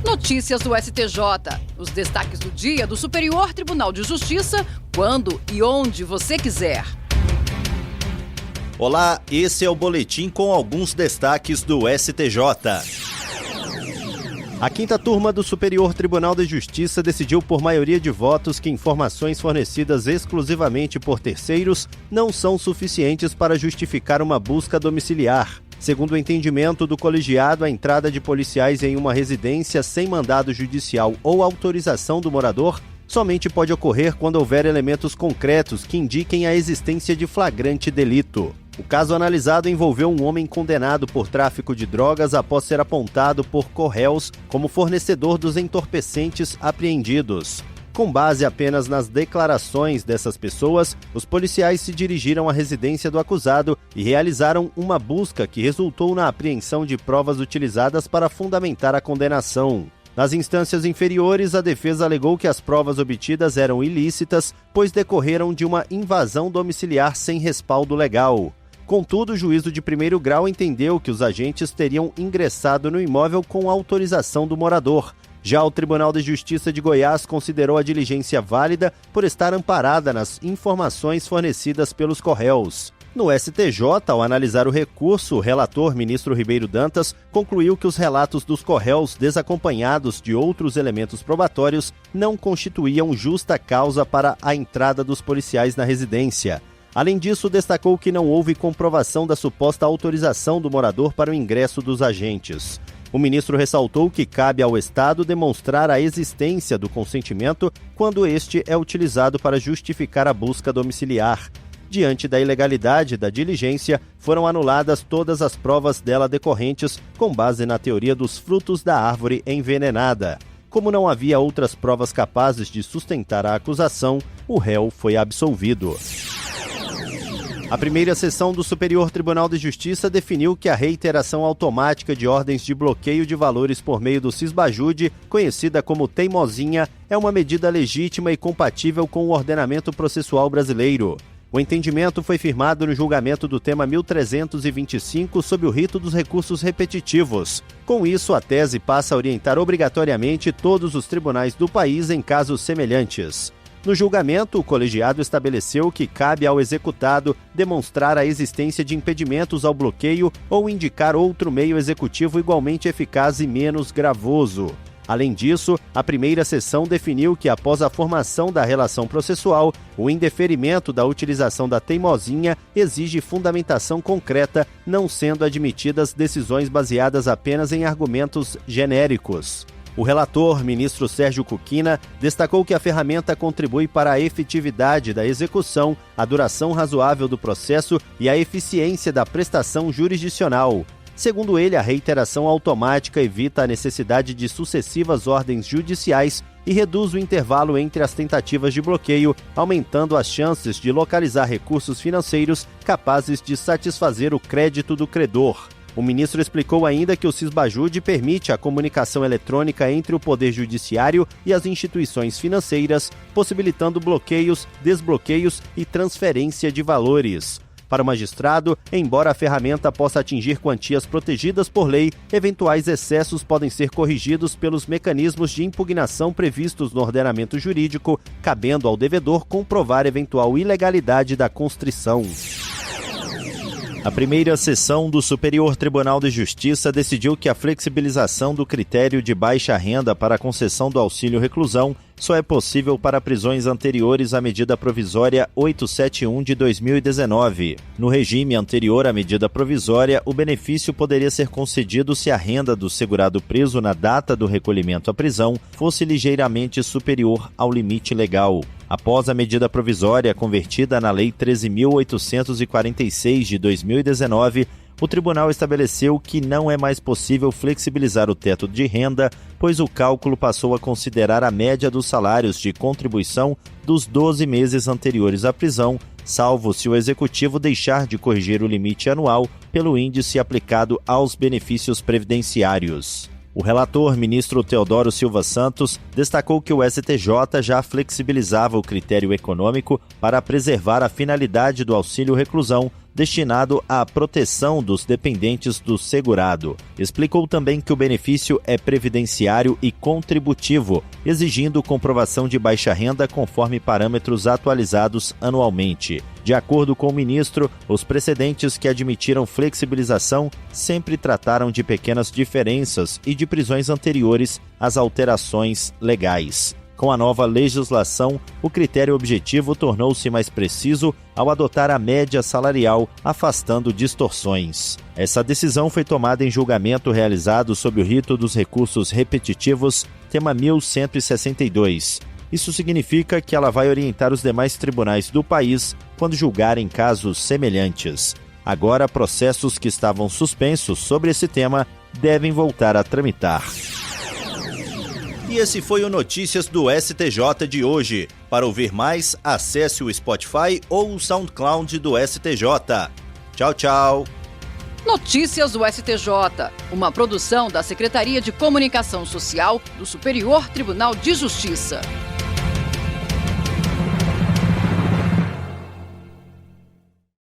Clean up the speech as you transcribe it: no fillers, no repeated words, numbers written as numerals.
Notícias do STJ. Os destaques do dia do Superior Tribunal de Justiça, quando e onde você quiser. Olá, esse é o boletim com alguns destaques do STJ. A quinta turma do Superior Tribunal de Justiça decidiu por maioria de votos que informações fornecidas exclusivamente por terceiros não são suficientes para justificar uma busca domiciliar. Segundo o entendimento do colegiado, a entrada de policiais em uma residência sem mandado judicial ou autorização do morador somente pode ocorrer quando houver elementos concretos que indiquem a existência de flagrante delito. O caso analisado envolveu um homem condenado por tráfico de drogas após ser apontado por co-réus como fornecedor dos entorpecentes apreendidos. Com base apenas nas declarações dessas pessoas, os policiais se dirigiram à residência do acusado e realizaram uma busca que resultou na apreensão de provas utilizadas para fundamentar a condenação. Nas instâncias inferiores, a defesa alegou que as provas obtidas eram ilícitas, pois decorreram de uma invasão domiciliar sem respaldo legal. Contudo, o juízo de primeiro grau entendeu que os agentes teriam ingressado no imóvel com autorização do morador. Já o Tribunal de Justiça de Goiás considerou a diligência válida por estar amparada nas informações fornecidas pelos co-réus. No STJ, ao analisar o recurso, o relator, ministro Ribeiro Dantas, concluiu que os relatos dos co-réus desacompanhados de outros elementos probatórios não constituíam justa causa para a entrada dos policiais na residência. Além disso, destacou que não houve comprovação da suposta autorização do morador para o ingresso dos agentes. O ministro ressaltou que cabe ao Estado demonstrar a existência do consentimento quando este é utilizado para justificar a busca domiciliar. Diante da ilegalidade da diligência, foram anuladas todas as provas dela decorrentes com base na teoria dos frutos da árvore envenenada. Como não havia outras provas capazes de sustentar a acusação, o réu foi absolvido. A primeira sessão do Superior Tribunal de Justiça definiu que a reiteração automática de ordens de bloqueio de valores por meio do Cisbajude, conhecida como teimosinha, é uma medida legítima e compatível com o ordenamento processual brasileiro. O entendimento foi firmado no julgamento do tema 1325 sob o rito dos recursos repetitivos. Com isso, a tese passa a orientar obrigatoriamente todos os tribunais do país em casos semelhantes. No julgamento, o colegiado estabeleceu que cabe ao executado demonstrar a existência de impedimentos ao bloqueio ou indicar outro meio executivo igualmente eficaz e menos gravoso. Além disso, a primeira sessão definiu que, após a formação da relação processual, o indeferimento da utilização da teimosinha exige fundamentação concreta, não sendo admitidas decisões baseadas apenas em argumentos genéricos. O relator, ministro Sérgio Cuquina, destacou que a ferramenta contribui para a efetividade da execução, a duração razoável do processo e a eficiência da prestação jurisdicional. Segundo ele, a reiteração automática evita a necessidade de sucessivas ordens judiciais e reduz o intervalo entre as tentativas de bloqueio, aumentando as chances de localizar recursos financeiros capazes de satisfazer o crédito do credor. O ministro explicou ainda que o Cisbajude permite a comunicação eletrônica entre o Poder Judiciário e as instituições financeiras, possibilitando bloqueios, desbloqueios e transferência de valores. Para o magistrado, embora a ferramenta possa atingir quantias protegidas por lei, eventuais excessos podem ser corrigidos pelos mecanismos de impugnação previstos no ordenamento jurídico, cabendo ao devedor comprovar eventual ilegalidade da constrição. A primeira sessão do Superior Tribunal de Justiça decidiu que a flexibilização do critério de baixa renda para a concessão do auxílio reclusão só é possível para prisões anteriores à medida provisória 871 de 2019. No regime anterior à medida provisória, o benefício poderia ser concedido se a renda do segurado preso na data do recolhimento à prisão fosse ligeiramente superior ao limite legal. Após a medida provisória convertida na Lei 13.846 de 2019, o tribunal estabeleceu que não é mais possível flexibilizar o teto de renda, pois o cálculo passou a considerar a média dos salários de contribuição dos 12 meses anteriores à prisão, salvo se o executivo deixar de corrigir o limite anual pelo índice aplicado aos benefícios previdenciários. O relator, ministro Teodoro Silva Santos, destacou que o STJ já flexibilizava o critério econômico para preservar a finalidade do auxílio reclusão, destinado à proteção dos dependentes do segurado. Explicou também que o benefício é previdenciário e contributivo, exigindo comprovação de baixa renda conforme parâmetros atualizados anualmente. De acordo com o ministro, os precedentes que admitiram flexibilização sempre trataram de pequenas diferenças e de prisões anteriores às alterações legais. Com a nova legislação, o critério objetivo tornou-se mais preciso ao adotar a média salarial, afastando distorções. Essa decisão foi tomada em julgamento realizado sob o rito dos recursos repetitivos, tema 1162. Isso significa que ela vai orientar os demais tribunais do país quando julgarem casos semelhantes. Agora, processos que estavam suspensos sobre esse tema devem voltar a tramitar. E esse foi o Notícias do STJ de hoje. Para ouvir mais, acesse o Spotify ou o SoundCloud do STJ. Tchau, tchau. Notícias do STJ, uma produção da Secretaria de Comunicação Social do Superior Tribunal de Justiça.